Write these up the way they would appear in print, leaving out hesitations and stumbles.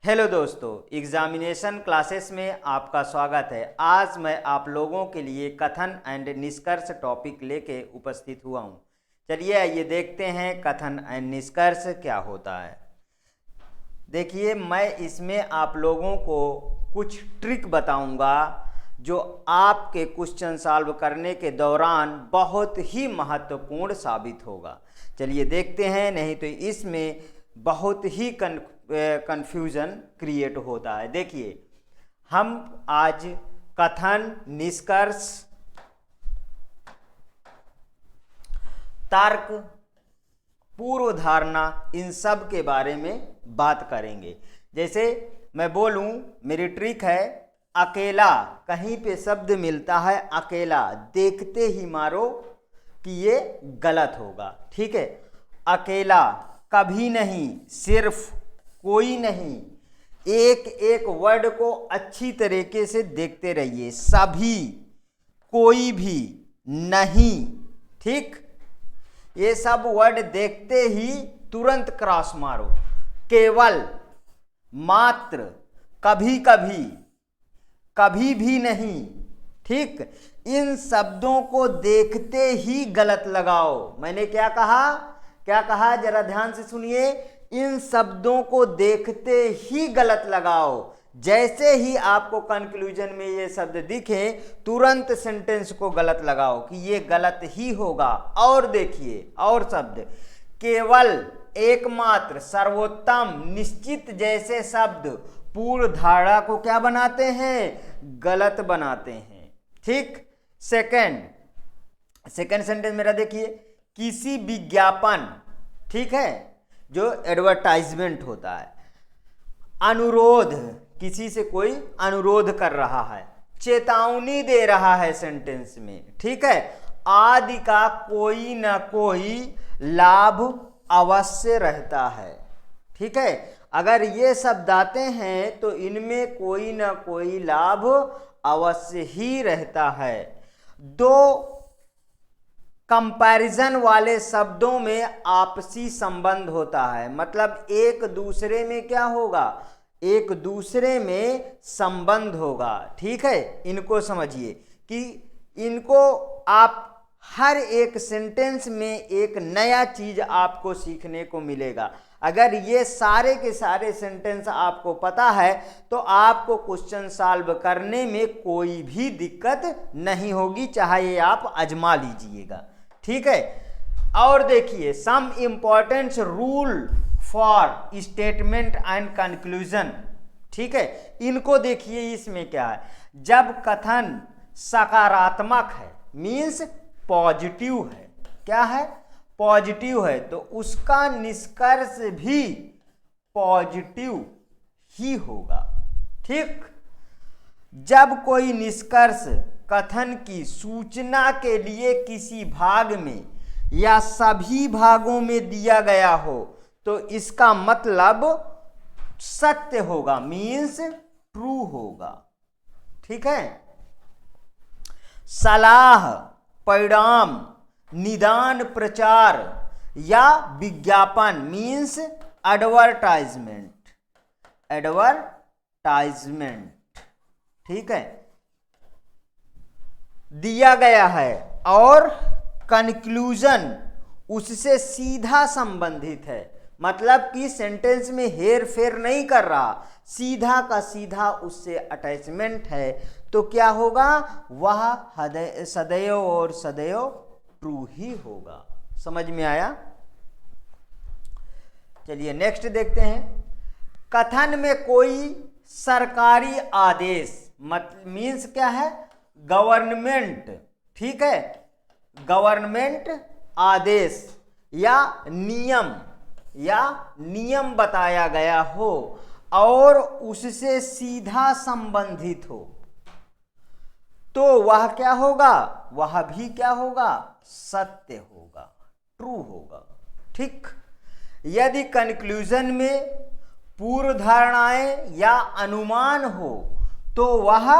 Hello दोस्तों, examination classes में आपका स्वागत है। आज मैं आप लोगों के लिए कथन एंड निष्कर्ष टॉपिक लेके उपस्थित हुआ हूँ। चलिए आइए देखते हैं कथन एंड निष्कर्ष क्या होता है। देखिए, मैं इसमें आप लोगों को कुछ ट्रिक बताऊंगा जो आपके क्वेश्चन सॉल्व करने के दौरान बहुत ही महत्वपूर्ण साबित होगा। चलिए देखते हैं, नहीं तो इसमें बहुत ही कन्फ्यूज़न क्रिएट होता है। देखिए, हम आज कथन, निष्कर्ष, तर्क, पूर्व धारणा, इन सब के बारे में बात करेंगे। जैसे मैं बोलूं, मेरी ट्रिक है अकेला। कहीं पे शब्द मिलता है अकेला, देखते ही मारो कि ये गलत होगा। ठीक है, अकेला, कभी नहीं, सिर्फ, कोई नहीं। एक एक वर्ड को अच्छी तरीके से देखते रहिए। सभी, कोई भी, नहीं। ठीक, ये सब वर्ड देखते ही तुरंत क्रॉस मारो। केवल, मात्र, कभी कभी, कभी भी नहीं। ठीक, इन शब्दों को देखते ही गलत लगाओ। मैंने क्या कहा जरा ध्यान से सुनिए। इन शब्दों को देखते ही गलत लगाओ। जैसे ही आपको कंक्लूजन में ये शब्द दिखे, तुरंत सेंटेंस को गलत लगाओ कि ये गलत ही होगा। और देखिए, और शब्द, केवल, एकमात्र, सर्वोत्तम, निश्चित जैसे शब्द पूर्ण धारणा को क्या बनाते हैं? गलत बनाते हैं। ठीक, सेकंड सेंटेंस मेरा देखिए, किसी विज्ञापन, ठीक है, जो एडवर्टाइजमेंट होता है। अनुरोध, किसी से कोई अनुरोध कर रहा है, चेतावनी दे रहा है सेंटेंस में। ठीक है, आदि का कोई ना कोई लाभ अवश्य रहता है। ठीक है, अगर ये शब्द आते हैं तो इनमें कोई ना कोई लाभ अवश्य ही रहता है। दो कंपैरिजन वाले शब्दों में आपसी संबंध होता है, मतलब एक दूसरे में क्या होगा? एक दूसरे में संबंध होगा। ठीक है, इनको समझिए कि इनको आप हर एक सेंटेंस में एक नया चीज आपको सीखने को मिलेगा। अगर ये सारे के सारे सेंटेंस आपको पता है तो आपको क्वेश्चन सॉल्व करने में कोई भी दिक्कत नहीं होगी, चाहे ये आप आजमा लीजिएगा। ठीक है, और देखिए, some important rule for statement and conclusion. ठीक है, इनको देखिए। इसमें क्या है? जब कथन सकारात्मक है, मीन्स पॉजिटिव है, क्या है? पॉजिटिव है, तो उसका निष्कर्ष भी पॉजिटिव ही होगा। ठीक, जब कोई निष्कर्ष कथन की सूचना के लिए किसी भाग में या सभी भागों में दिया गया हो तो इसका मतलब सत्य होगा, मीन्स ट्रू होगा। ठीक है, सलाह, परिणाम, निदान, प्रचार या विज्ञापन, मीन्स एडवर्टाइजमेंट। ठीक है, दिया गया है और कंक्लूजन उससे सीधा संबंधित है, मतलब कि सेंटेंस में हेर फेर नहीं कर रहा, सीधा का सीधा उससे अटैचमेंट है, तो क्या होगा? वह सदैव और सदैव ट्रू ही होगा। समझ में आया? चलिए नेक्स्ट देखते हैं। कथन में कोई सरकारी आदेश, मीन्स क्या है? गवर्नमेंट। ठीक है, गवर्नमेंट आदेश या नियम बताया गया हो और उससे सीधा संबंधित हो तो वह क्या होगा? वह भी क्या होगा? सत्य होगा, ट्रू होगा। ठीक, यदि कंक्लूजन में पूर्व धारणाएं या अनुमान हो तो वह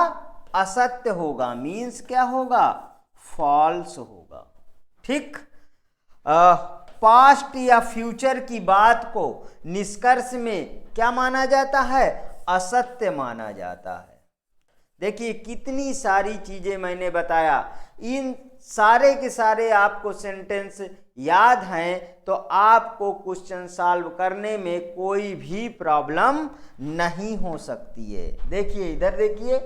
असत्य होगा, मीन्स क्या होगा? फॉल्स होगा। ठीक, पास्ट या फ्यूचर की बात को निष्कर्ष में क्या माना जाता है, असत्य माना जाता है। देखिए कितनी सारी चीजें मैंने बताया, इन सारे के सारे आपको सेंटेंस याद हैं तो आपको क्वेश्चन सॉल्व करने में कोई भी प्रॉब्लम नहीं हो सकती है। देखिए इधर देखिए,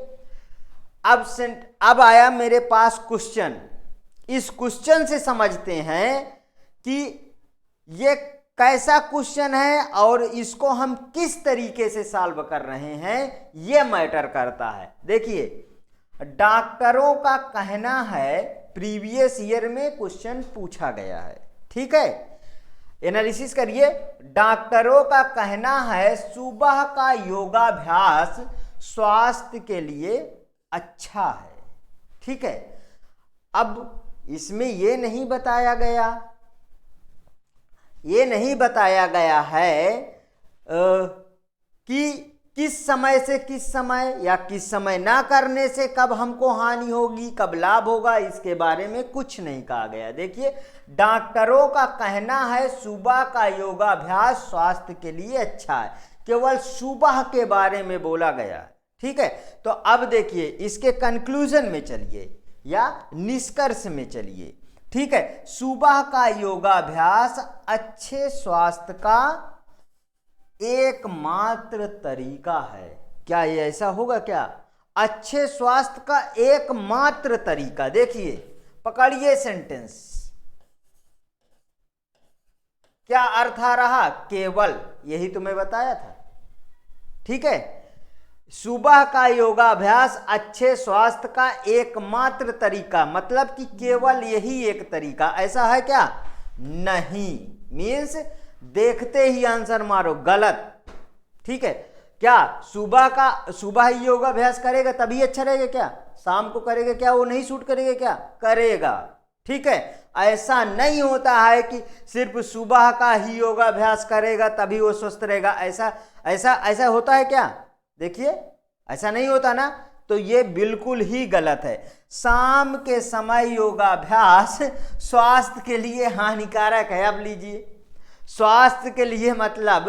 अब आया मेरे पास क्वेश्चन। इस क्वेश्चन से समझते हैं कि ये कैसा क्वेश्चन है और इसको हम किस तरीके से सॉल्व कर रहे हैं, ये मैटर करता है। देखिए डॉक्टरों का कहना है, प्रीवियस ईयर में क्वेश्चन पूछा गया है, ठीक है, एनालिसिस करिए। डॉक्टरों का कहना है सुबह का योगाभ्यास स्वास्थ्य के लिए अच्छा है, ठीक है। अब इसमें ये नहीं बताया गया है कि किस समय से किस समय या किस समय ना करने से कब हमको हानि होगी, कब लाभ होगा, इसके बारे में कुछ नहीं कहा गया। देखिए डॉक्टरों का कहना है सुबह का योगाभ्यास स्वास्थ्य के लिए अच्छा है, केवल सुबह के बारे में बोला गया है, ठीक है। तो अब देखिए इसके कंक्लूजन में चलिए या निष्कर्ष में चलिए, ठीक है। सुबह का योगाभ्यास अच्छे स्वास्थ्य का एकमात्र तरीका है। क्या ये ऐसा होगा क्या? अच्छे स्वास्थ्य का एकमात्र तरीका। देखिए पकड़िए सेंटेंस, क्या अर्थ आ रहा? केवल, यही तो मैं बताया था, ठीक है। सुबह का योगाभ्यास अच्छे स्वास्थ्य का एकमात्र तरीका, मतलब कि केवल यही एक तरीका। ऐसा है क्या? नहीं, मीन्स देखते ही आंसर मारो, गलत, ठीक है। क्या सुबह ही योगाभ्यास करेगा तभी अच्छा रहेगा क्या? शाम को करेगा क्या वो नहीं सूट करेगा क्या? करेगा, ठीक है। ऐसा नहीं होता है कि सिर्फ सुबह का ही योगाभ्यास करेगा तभी वो स्वस्थ रहेगा। ऐसा होता है क्या? देखिए ऐसा नहीं होता ना, तो ये बिल्कुल ही गलत है। शाम के समय योगाभ्यास स्वास्थ्य के लिए हानिकारक है। अब लीजिए, स्वास्थ्य के लिए मतलब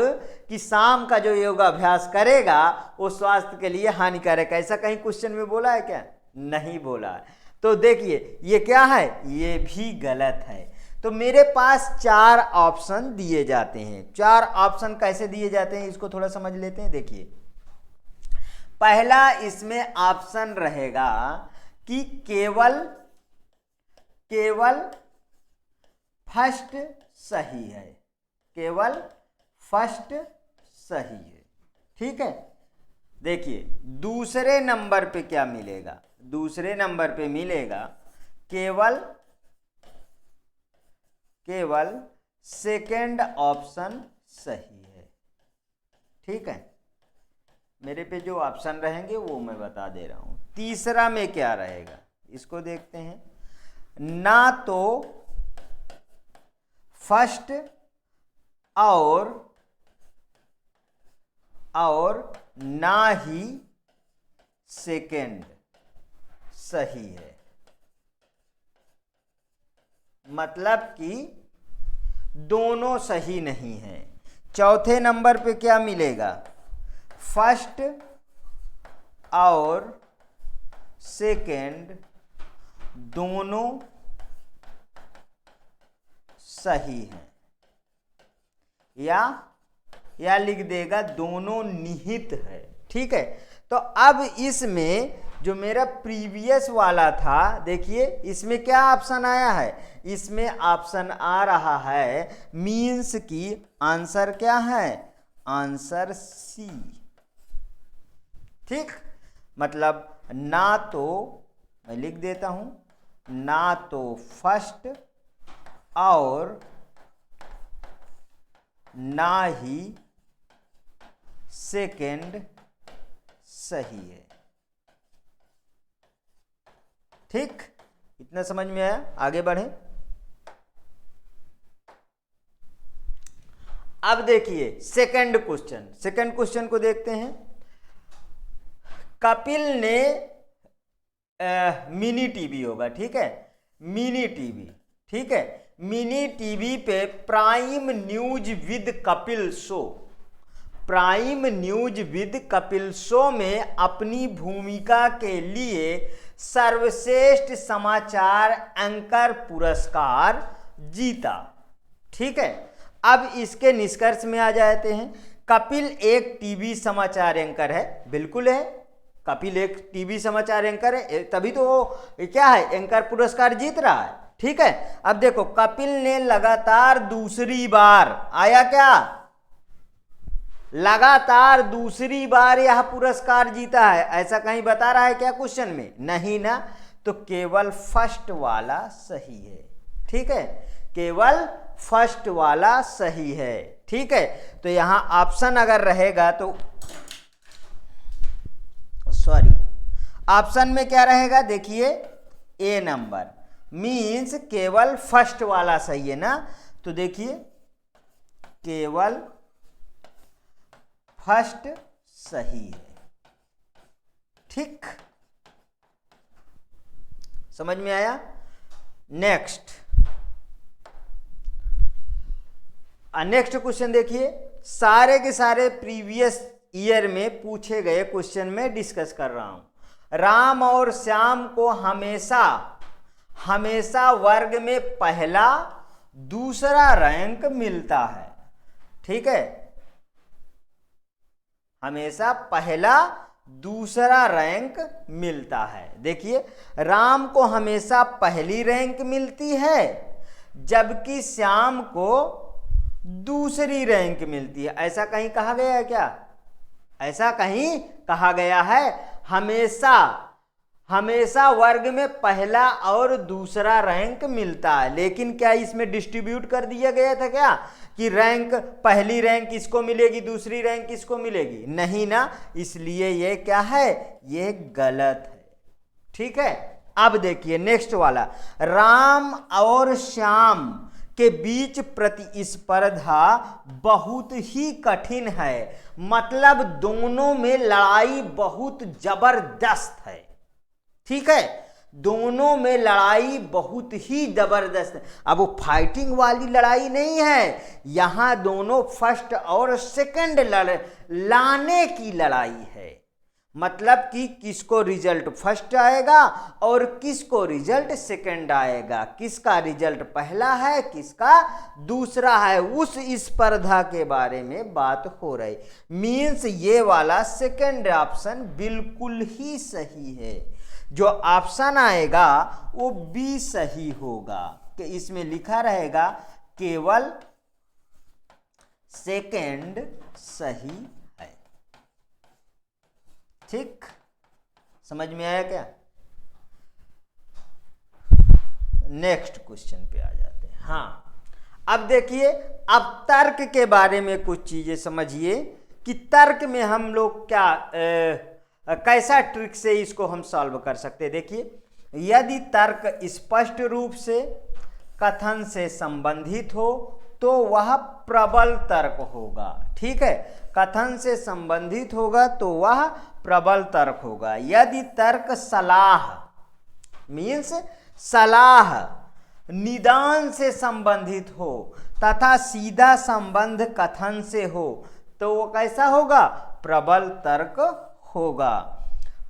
कि शाम का जो योगाभ्यास करेगा वो स्वास्थ्य के लिए हानिकारक है। ऐसा कहीं क्वेश्चन में बोला है क्या? नहीं बोला है। तो देखिए ये क्या है? ये भी गलत है। तो मेरे पास 4 ऑप्शन दिए जाते हैं। 4 ऑप्शन कैसे दिए जाते हैं इसको थोड़ा समझ लेते हैं। देखिए पहला इसमें ऑप्शन रहेगा कि केवल फर्स्ट सही है, केवल फर्स्ट सही है, ठीक है। देखिए दूसरे नंबर पे क्या मिलेगा? दूसरे नंबर पे मिलेगा केवल सेकंड ऑप्शन सही है, ठीक है। मेरे पे जो ऑप्शन रहेंगे वो मैं बता दे रहा हूं। तीसरा में क्या रहेगा इसको देखते हैं। ना तो फर्स्ट और ना ही सेकंड सही है, मतलब कि दोनों सही नहीं है। चौथे नंबर पे क्या मिलेगा? फर्स्ट और सेकंड दोनों सही हैं, या लिख देगा दोनों निहित है, ठीक है। तो अब इसमें जो मेरा प्रीवियस वाला था, देखिए इसमें क्या ऑप्शन आया है? इसमें ऑप्शन आ रहा है मीन्स की आंसर क्या है? आंसर सी, ठीक। मतलब ना तो, मैं लिख देता हूं, ना तो फर्स्ट और ना ही सेकंड सही है, ठीक। इतना समझ में आया? आगे बढ़े। अब देखिए सेकंड क्वेश्चन को देखते हैं। कपिल ने मिनी टीवी होगा, ठीक है, मिनी टीवी, ठीक है। मिनी टीवी पे prime news with Kapil show, prime news with Kapil show में अपनी भूमिका के लिए सर्वश्रेष्ठ समाचार एंकर पुरस्कार जीता। ठीक है, अब इसके निष्कर्ष में आ जाते हैं। कपिल एक टीवी समाचार एंकर है, बिल्कुल है, कपिल एक टीवी समाचार एंकर है, तभी तो वो क्या है, एंकर पुरस्कार जीत रहा है। ठीक है, अब देखो कपिल ने लगातार दूसरी बार, आया क्या, लगातार दूसरी बार यह पुरस्कार जीता है, ऐसा कहीं बता रहा है क्या क्वेश्चन में? नहीं ना, तो केवल फर्स्ट वाला सही है। ठीक है, केवल फर्स्ट वाला सही है। ठीक है, तो यहां ऑप्शन अगर रहेगा तो सॉरी, ऑप्शन में क्या रहेगा, देखिए ए नंबर, मीन्स केवल फर्स्ट वाला सही है ना, तो देखिए केवल फर्स्ट सही है। ठीक, समझ में आया? नेक्स्ट क्वेश्चन देखिए, सारे के सारे प्रीवियस ईयर में पूछे गए क्वेश्चन में डिस्कस कर रहा हूं। राम और श्याम को हमेशा वर्ग में पहला दूसरा रैंक मिलता है। ठीक है, हमेशा पहला दूसरा रैंक मिलता है। देखिए राम को हमेशा पहली रैंक मिलती है, जबकि श्याम को दूसरी रैंक मिलती है। ऐसा कहीं कहा गया है क्या? ऐसा कहीं कहा गया है? हमेशा वर्ग में पहला और दूसरा रैंक मिलता है, लेकिन क्या इसमें डिस्ट्रीब्यूट कर दिया गया था क्या कि रैंक, पहली रैंक किसको मिलेगी, दूसरी रैंक किसको मिलेगी? नहीं ना, इसलिए ये क्या है, ये गलत है। ठीक है, अब देखिए नेक्स्ट वाला, राम और श्याम के बीच प्रतिस्पर्धा बहुत ही कठिन है, मतलब दोनों में लड़ाई बहुत जबरदस्त है। ठीक है, दोनों में लड़ाई बहुत ही जबरदस्त है। अब वो फाइटिंग वाली लड़ाई नहीं है, यहां दोनों फर्स्ट और सेकंड लाने की लड़ाई है, मतलब कि किसको रिजल्ट फर्स्ट आएगा और किसको रिजल्ट सेकंड आएगा, किसका रिजल्ट पहला है किसका दूसरा है, उस स्पर्धा के बारे में बात हो रही। मीन्स ये वाला सेकंड ऑप्शन बिल्कुल ही सही है। जो ऑप्शन आएगा वो बी सही होगा, कि इसमें लिखा रहेगा केवल सेकंड सही है। ठीक, समझ में आया क्या? नेक्स्ट क्वेश्चन पे आ जाते हैं। हाँ, अब देखिए, अब तर्क के बारे में कुछ चीजें समझिए कि तर्क में हम लोग क्या कैसा ट्रिक से इसको हम सॉल्व कर सकते हैं। देखिए, यदि तर्क स्पष्ट रूप से कथन से संबंधित हो तो वह प्रबल तर्क होगा। ठीक है, कथन से संबंधित होगा तो वह प्रबल तर्क होगा। यदि तर्क सलाह मीन्स सलाह निदान से संबंधित हो तथा सीधा संबंध कथन से हो तो वो कैसा होगा, प्रबल तर्क होगा।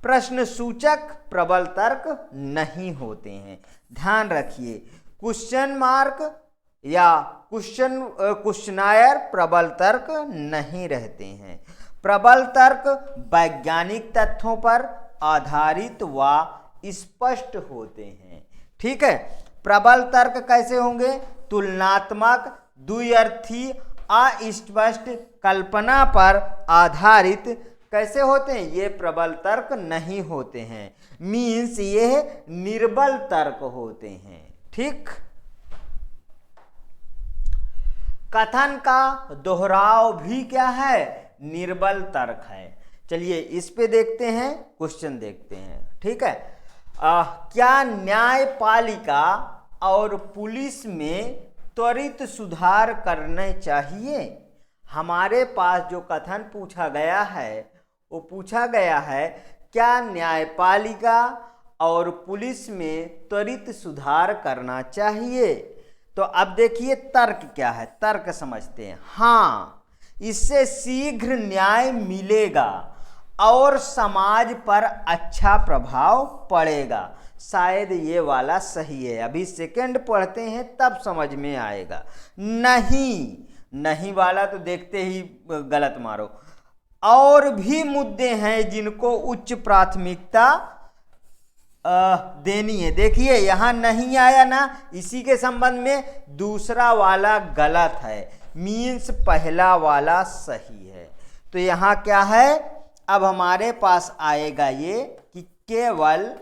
प्रश्न सूचक प्रबल तर्क नहीं होते हैं, ध्यान रखिए। क्वेश्चन मार्क या क्वेश्चनायर प्रबल तर्क नहीं रहते हैं। प्रबल तर्क वैज्ञानिक तथ्यों पर आधारित व स्पष्ट होते हैं। ठीक है, प्रबल तर्क कैसे होंगे, तुलनात्मक, द्व्यर्थी, अस्पष्ट, कल्पना पर आधारित कैसे होते हैं, ये प्रबल तर्क नहीं होते हैं। मीन्स ये निर्बल तर्क होते हैं। ठीक, कथन का दोहराव भी क्या है, निर्बल तर्क है। चलिए इस पे देखते हैं, क्वेश्चन देखते हैं। ठीक है, क्या न्यायपालिका और पुलिस में त्वरित सुधार करने चाहिए? हमारे पास जो कथन पूछा गया है वो पूछा गया है क्या न्यायपालिका और पुलिस में त्वरित सुधार करना चाहिए। तो अब देखिए तर्क क्या है, तर्क समझते हैं। हाँ, इससे शीघ्र न्याय मिलेगा और समाज पर अच्छा प्रभाव पड़ेगा। शायद ये वाला सही है, अभी सेकंड पढ़ते हैं तब समझ में आएगा। नहीं, नहीं वाला तो देखते ही गलत मारो। और भी मुद्दे हैं जिनको उच्च प्राथमिकता देनी है। देखिए यहां नहीं आया ना, इसी के संबंध में दूसरा वाला गलत है, मीन्स पहला वाला सही है। तो यहां क्या है, अब हमारे पास आएगा ये कि केवल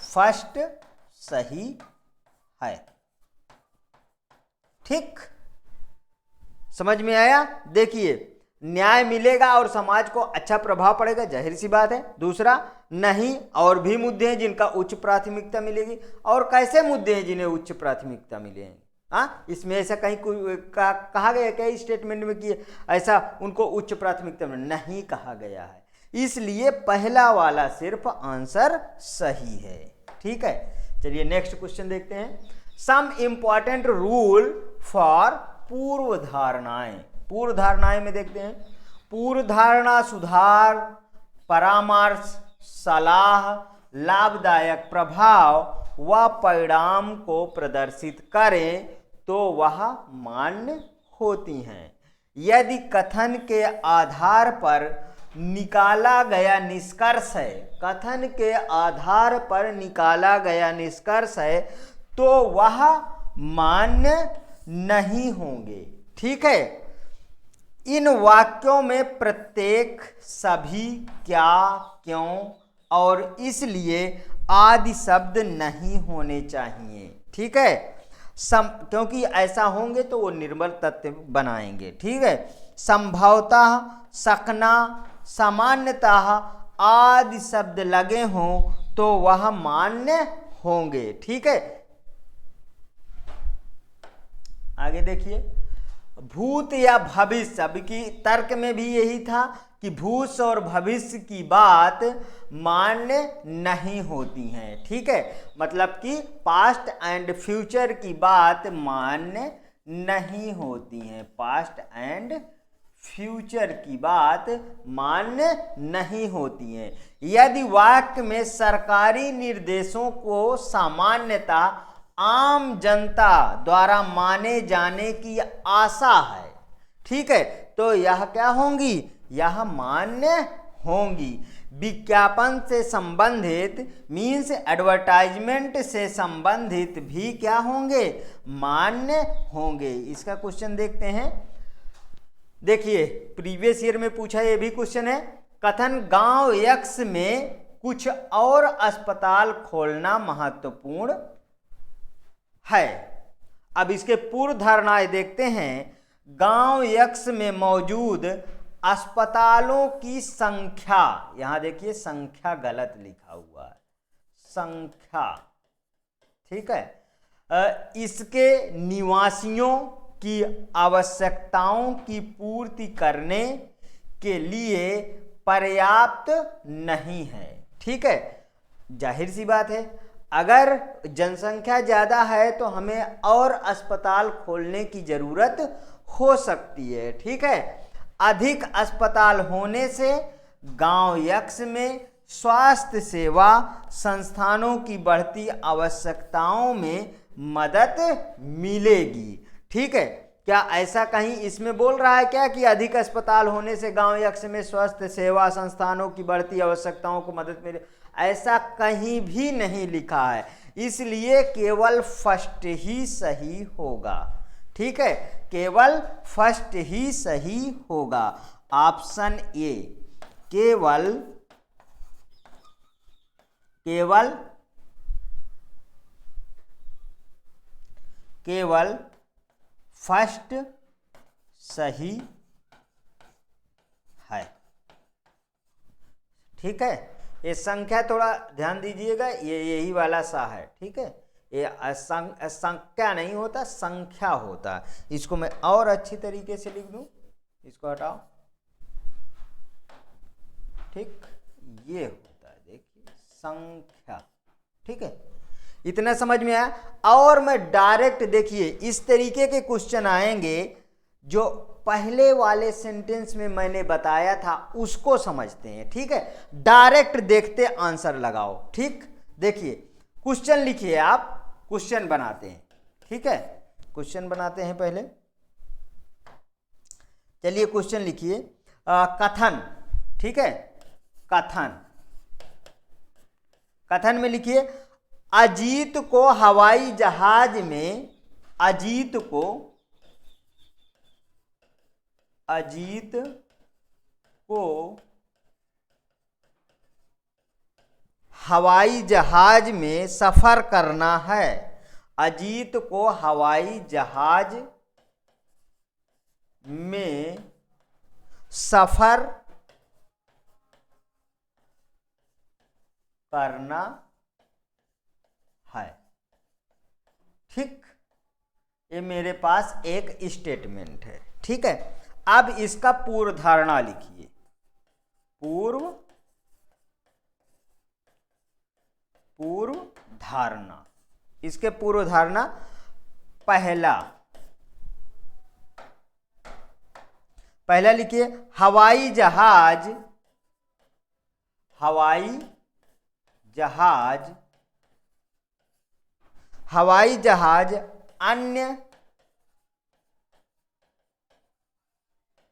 फर्स्ट सही है। ठीक, समझ में आया। देखिए न्याय मिलेगा और समाज को अच्छा प्रभाव पड़ेगा, जाहिर सी बात है। दूसरा, नहीं और भी मुद्दे हैं जिनका उच्च प्राथमिकता मिलेगी। और कैसे मुद्दे हैं जिन्हें उच्च प्राथमिकता मिलेंगे? हाँ, इसमें ऐसा कहीं कहा गया क्या स्टेटमेंट में कि ऐसा उनको उच्च प्राथमिकता में नहीं कहा गया है, इसलिए पहला वाला सिर्फ आंसर सही है। ठीक है, चलिए नेक्स्ट क्वेश्चन देखते हैं। सम इंपॉर्टेंट रूल फॉर पूर्व धारणाएं। पूर्व धारणाएं में देखते हैं, पूर्व धारणा सुधार, परामर्श, सलाह, लाभदायक प्रभाव व परिणाम को प्रदर्शित करें तो वह मान्य होती हैं। यदि कथन के आधार पर निकाला गया निष्कर्ष है, कथन के आधार पर निकाला गया निष्कर्ष है तो वह मान्य नहीं होंगे। ठीक है, इन वाक्यों में प्रत्येक, सभी, क्या, क्यों और इसलिए आदि शब्द नहीं होने चाहिए। ठीक है, क्योंकि ऐसा होंगे तो वो निर्बल तथ्य बनाएंगे। ठीक है, संभवतः, सकना, सामान्यतः आदि शब्द लगे हों तो वह मान्य होंगे। ठीक है, आगे देखिए, भूत या भविष्य, अभी की तर्क में भी यही था कि भूत और भविष्य की बात मान्य नहीं होती हैं। ठीक है, मतलब कि पास्ट एंड फ्यूचर की बात मान्य नहीं होती हैं, पास्ट एंड फ्यूचर की बात मान्य नहीं होती हैं। यदि वाक्य में सरकारी निर्देशों को सामान्यतः आम जनता द्वारा माने जाने की आशा है, ठीक है, तो यह क्या होंगी, यह मान्य होंगी। विज्ञापन से संबंधित मीन्स एडवर्टाइजमेंट से संबंधित भी क्या होंगे, मान्य होंगे। इसका क्वेश्चन देखते हैं। देखिए प्रीवियस ईयर में पूछा ये भी क्वेश्चन है, कथन गांव यक्स में कुछ और अस्पताल खोलना महत्वपूर्ण है। अब इसके पूर्व धारणाएं देखते हैं। गांव यक्स में मौजूद अस्पतालों की संख्या, यहां देखिए संख्या गलत लिखा हुआ है, संख्या, ठीक है, इसके निवासियों की आवश्यकताओं की पूर्ति करने के लिए पर्याप्त नहीं है। ठीक है, जाहिर सी बात है, अगर जनसंख्या ज़्यादा है तो हमें और अस्पताल खोलने की ज़रूरत हो सकती है। ठीक है, अधिक अस्पताल होने से गांव यक्स में स्वास्थ्य सेवा संस्थानों की बढ़ती आवश्यकताओं में मदद मिलेगी। ठीक है, क्या ऐसा कहीं इसमें बोल रहा है क्या कि अधिक अस्पताल होने से गांव यक्स में स्वास्थ्य सेवा संस्थानों की बढ़ती आवश्यकताओं को मदद मिले? ऐसा कहीं भी नहीं लिखा है, इसलिए केवल फर्स्ट ही सही होगा। ठीक है, केवल फर्स्ट ही सही होगा, ऑप्शन ए, केवल फर्स्ट सही है। ठीक है, ये संख्या थोड़ा ध्यान दीजिएगा, ये यही वाला सा है। ठीक है, ये संख्या नहीं होता, संख्या होता है। इसको मैं और अच्छी तरीके से लिख दूं, इसको हटाओ। ठीक, ये होता है, देखिए संख्या। ठीक है, इतना समझ में आया। और मैं डायरेक्ट, देखिए इस तरीके के क्वेश्चन आएंगे जो पहले वाले सेंटेंस में मैंने बताया था उसको समझते हैं, ठीक है। डायरेक्ट देखते आंसर लगाओ, ठीक। देखिए क्वेश्चन लिखिए, आप क्वेश्चन बनाते हैं, ठीक है। क्वेश्चन बनाते हैं पहले, चलिए क्वेश्चन लिखिए। कथन, ठीक है। कथन, कथन में लिखिए अजीत को हवाई जहाज में, अजीत को हवाई जहाज में सफर करना है। अजीत को हवाई जहाज में सफर करना है, ठीक। ये मेरे पास एक स्टेटमेंट है, ठीक है। अब इसका पूर्व धारणा लिखिए। पूर्व धारणा, इसके पूर्व धारणा, पहला लिखिए हवाई जहाज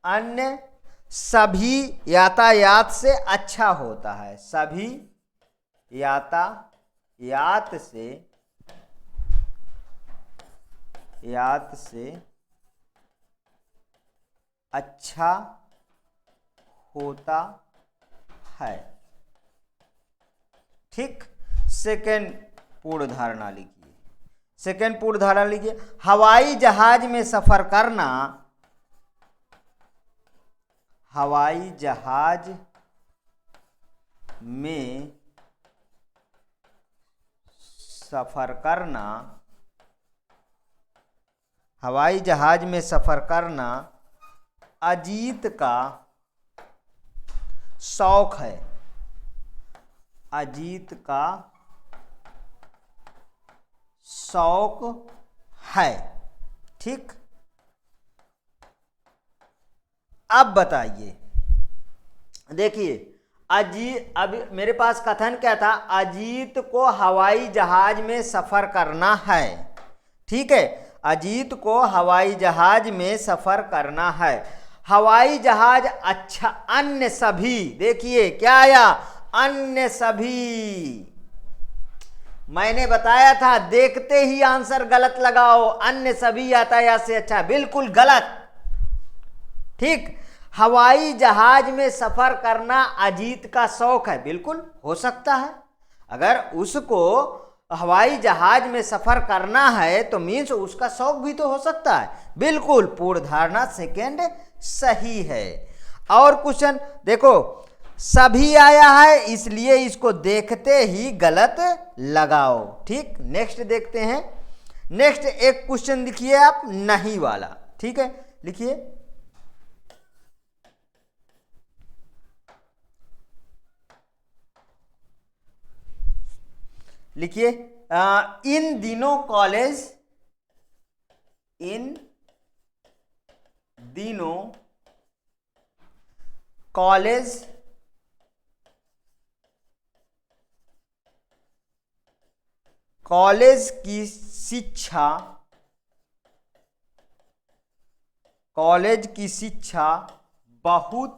अन्य सभी यातायात से अच्छा होता है। सभी यातायात से अच्छा होता है, ठीक। सेकेंड पूर्ण धारणा लिखिए। सेकेंड पूर्ण धारणा लिखिए हवाई जहाज में सफर करना, हवाई जहाज में सफर करना, हवाई जहाज में सफर करना अजीत का शौक है। अजीत का शौक है, ठीक। अब बताइए, देखिए अब मेरे पास कथन क्या था, अजीत को हवाई जहाज में सफर करना है, ठीक है। अजीत को हवाई जहाज में सफर करना है। हवाई जहाज अच्छा, अन्य सभी, देखिए क्या आया, अन्य सभी। मैंने बताया था देखते ही आंसर गलत लगाओ, अन्य सभी यातायात से अच्छा, बिल्कुल गलत, ठीक। हवाई जहाज में सफर करना अजीत का शौक है, बिल्कुल हो सकता है। अगर उसको हवाई जहाज में सफर करना है तो मीन्स उसका शौक भी तो हो सकता है, बिल्कुल पूर्ण धारणा सेकेंड सही है। और क्वेश्चन देखो, सभी आया है इसलिए इसको देखते ही गलत लगाओ, ठीक। नेक्स्ट देखते हैं। नेक्स्ट एक क्वेश्चन लिखिए आप, नहीं वाला, ठीक है। लिखिए लिखिए इन दिनों कॉलेज की शिक्षा बहुत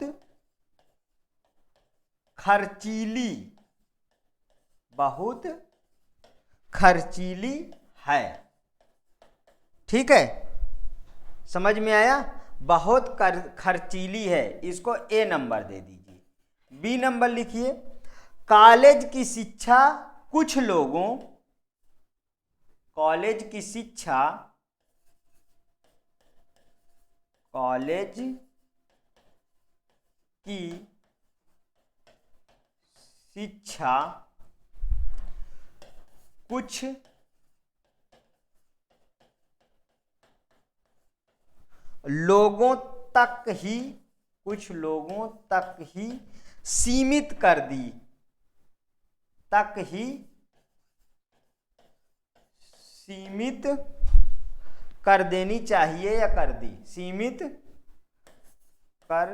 खर्चीली है, ठीक है। समझ में आया, बहुत खर्चीली है, इसको ए नंबर दे दीजिए। बी नंबर लिखिए कॉलेज की शिक्षा कुछ लोगों कॉलेज की शिक्षा कुछ लोगों तक ही सीमित कर दी सीमित कर देनी चाहिए या कर दी, सीमित कर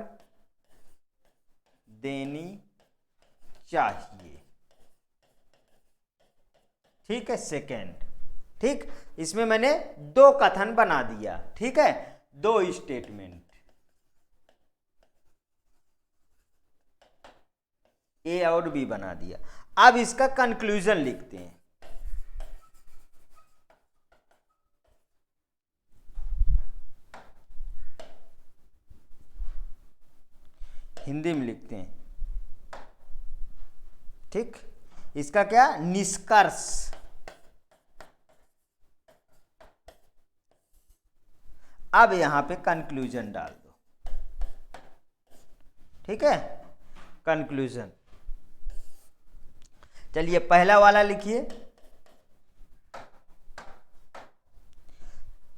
देनी चाहिए। ठीक है, सेकेंड। ठीक, इसमें मैंने दो कथन बना दिया। ठीक है, दो स्टेटमेंट, ए और बी बना दिया। अब इसका कंक्लूजन लिखते हैं। हिंदी में लिखते हैं। ठीक, इसका क्या निष्कर्ष। अब यहां पे कंक्लूजन डाल दो। ठीक है, कंक्लूजन। चलिए पहला वाला लिखिए।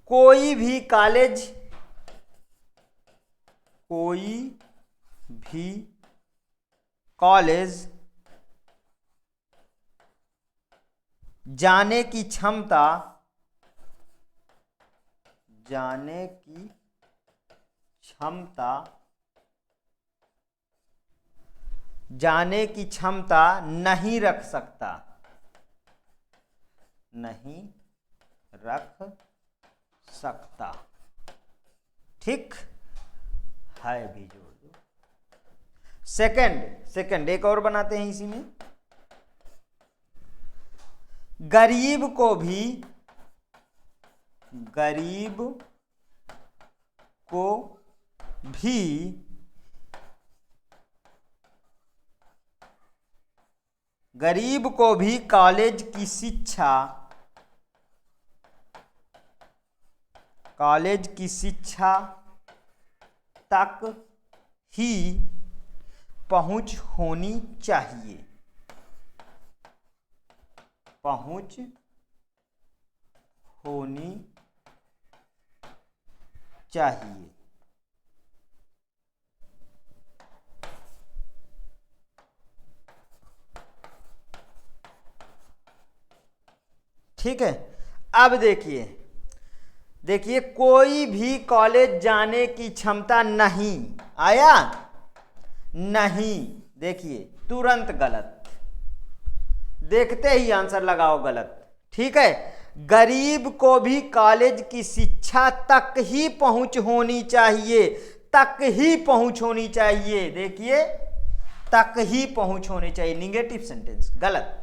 कोई भी कॉलेज जाने की क्षमता नहीं रख सकता। ठीक है, भी जोड़ दो। सेकंड एक और बनाते हैं इसी में। गरीब को भी कॉलेज की शिक्षा तक ही पहुंच होनी चाहिए। ठीक है, अब देखिए कोई भी कॉलेज जाने की क्षमता नहीं आया, नहीं। देखिए तुरंत गलत, देखते ही आंसर लगाओ गलत। ठीक है, गरीब को भी कॉलेज की शिक्षा तक ही पहुंच होनी चाहिए, तक ही पहुंच होनी चाहिए। देखिए तक ही पहुंच होनी चाहिए, निगेटिव सेंटेंस, गलत।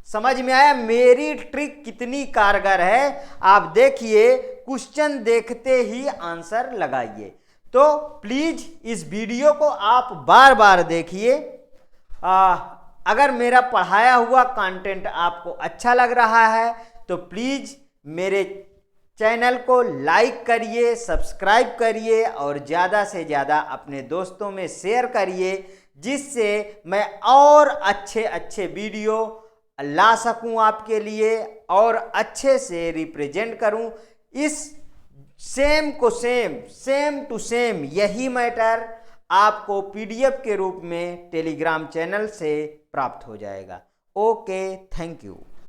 समझ में आया मेरी ट्रिक कितनी कारगर है? आप देखिए, क्वेश्चन देखते ही आंसर लगाइए। तो प्लीज इस वीडियो को आप बार बार देखिए। अगर मेरा पढ़ाया हुआ कंटेंट आपको अच्छा लग रहा है तो प्लीज मेरे चैनल को लाइक करिए, सब्सक्राइब करिए और ज़्यादा से ज़्यादा अपने दोस्तों में शेयर करिए, जिससे मैं और अच्छे वीडियो ला सकूं आपके लिए और अच्छे से रिप्रेजेंट करूं। इस सेम टू सेम यही मैटर आपको पीडीएफ के रूप में टेलीग्राम चैनल से प्राप्त हो जाएगा। Okay, thank you.